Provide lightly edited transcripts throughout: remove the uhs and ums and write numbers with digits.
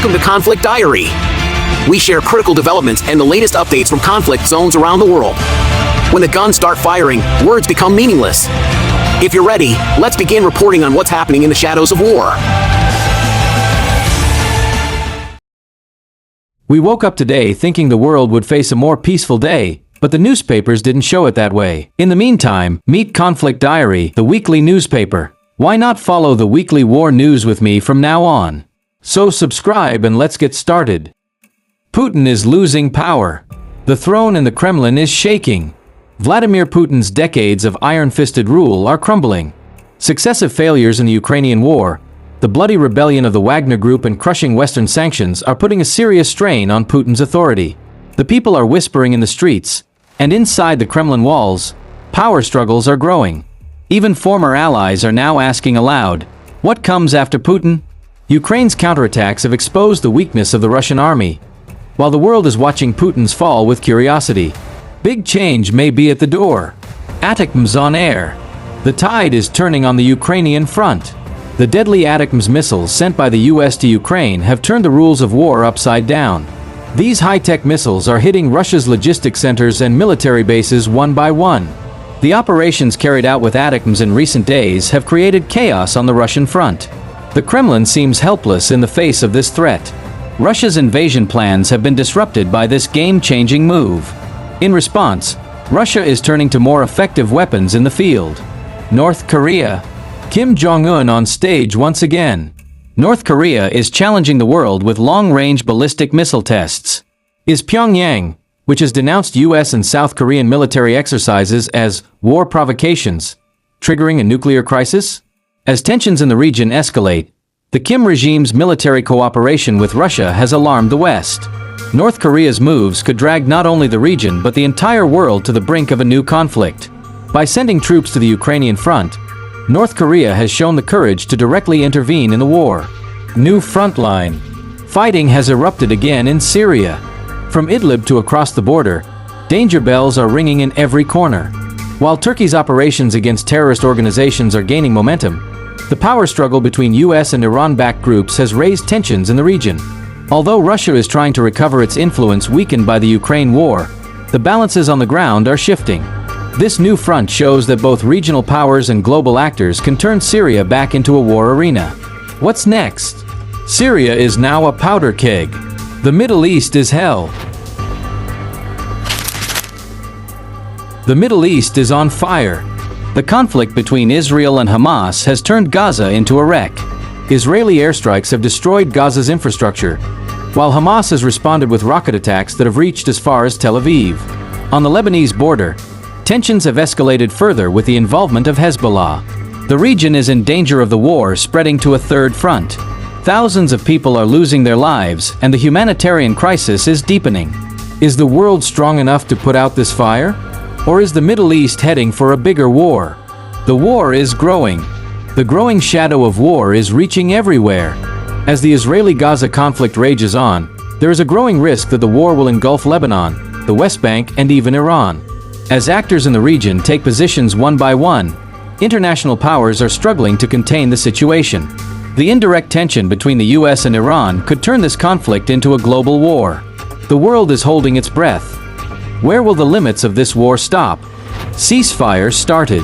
Welcome to Conflict Diary. We share critical developments and the latest updates from conflict zones around the world. When the guns start firing, words become meaningless. If you're ready, let's begin reporting on what's happening in the shadows of war. We woke up today thinking the world would face a more peaceful day, but the newspapers didn't show it that way. In the meantime, meet Conflict Diary, the weekly newspaper. Why not follow the weekly war news with me from now on? So subscribe and let's get started. Putin is losing power. The throne in the Kremlin is shaking. Vladimir Putin's decades of iron-fisted rule are crumbling. Successive failures in the Ukrainian war, the bloody rebellion of the Wagner Group and crushing Western sanctions are putting a serious strain on Putin's authority. The people are whispering in the streets, and inside the Kremlin walls, power struggles are growing. Even former allies are now asking aloud, what comes after Putin? Ukraine's counterattacks have exposed the weakness of the Russian army. While the world is watching Putin's fall with curiosity, big change may be at the door. Atacms on air. The tide is turning on the Ukrainian front. The deadly Atacms missiles sent by the US to Ukraine have turned the rules of war upside down. These high-tech missiles are hitting Russia's logistics centers and military bases one by one. The operations carried out with Atacms in recent days have created chaos on the Russian front. The Kremlin seems helpless in the face of this threat. Russia's invasion plans have been disrupted by this game-changing move. In response, Russia is turning to more effective weapons in the field. North Korea. Kim Jong-un on stage once again. North Korea is challenging the world with long-range ballistic missile tests. Is Pyongyang, which has denounced US and South Korean military exercises as war provocations, triggering a nuclear crisis? As tensions in the region escalate, the Kim regime's military cooperation with Russia has alarmed the West. North Korea's moves could drag not only the region but the entire world to the brink of a new conflict. By sending troops to the Ukrainian front, North Korea has shown the courage to directly intervene in the war. New front line. Fighting has erupted again in Syria. From Idlib to across the border, danger bells are ringing in every corner. While Turkey's operations against terrorist organizations are gaining momentum, the power struggle between US and Iran-backed groups has raised tensions in the region. Although Russia is trying to recover its influence weakened by the Ukraine war, the balances on the ground are shifting. This new front shows that both regional powers and global actors can turn Syria back into a war arena. What's next? Syria is now a powder keg. The Middle East is hell. The Middle East is on fire. The conflict between Israel and Hamas has turned Gaza into a wreck. Israeli airstrikes have destroyed Gaza's infrastructure, while Hamas has responded with rocket attacks that have reached as far as Tel Aviv. On the Lebanese border, tensions have escalated further with the involvement of Hezbollah. The region is in danger of the war spreading to a third front. Thousands of people are losing their lives, and the humanitarian crisis is deepening. Is the world strong enough to put out this fire? Or is the Middle East heading for a bigger war? The war is growing. The growing shadow of war is reaching everywhere. As the Israeli-Gaza conflict rages on, there is a growing risk that the war will engulf Lebanon, the West Bank, and even Iran. As actors in the region take positions one by one, international powers are struggling to contain the situation. The indirect tension between the US and Iran could turn this conflict into a global war. The world is holding its breath. Where will the limits of this war stop? Ceasefire started.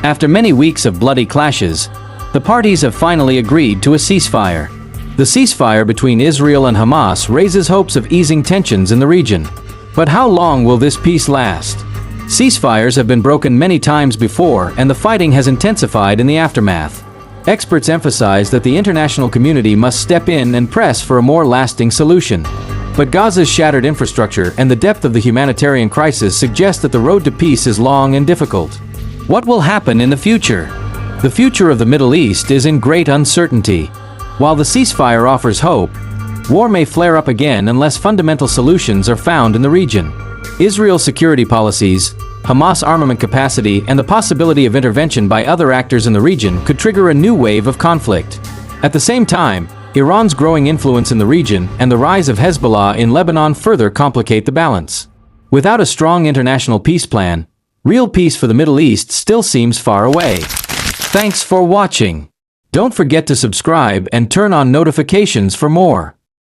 After many weeks of bloody clashes, the parties have finally agreed to a ceasefire. The ceasefire between Israel and Hamas raises hopes of easing tensions in the region. But how long will this peace last? Ceasefires have been broken many times before, and the fighting has intensified in the aftermath. Experts emphasize that the international community must step in and press for a more lasting solution. But Gaza's shattered infrastructure and the depth of the humanitarian crisis suggest that the road to peace is long and difficult. What will happen in the future? The future of the Middle East is in great uncertainty. While the ceasefire offers hope, war may flare up again unless fundamental solutions are found in the region. Israel's security policies, Hamas armament capacity, and the possibility of intervention by other actors in the region could trigger a new wave of conflict. At the same time, Iran's growing influence in the region and the rise of Hezbollah in Lebanon further complicate the balance. Without a strong international peace plan, real peace for the Middle East still seems far away. Thanks for watching. Don't forget to subscribe and turn on notifications for more.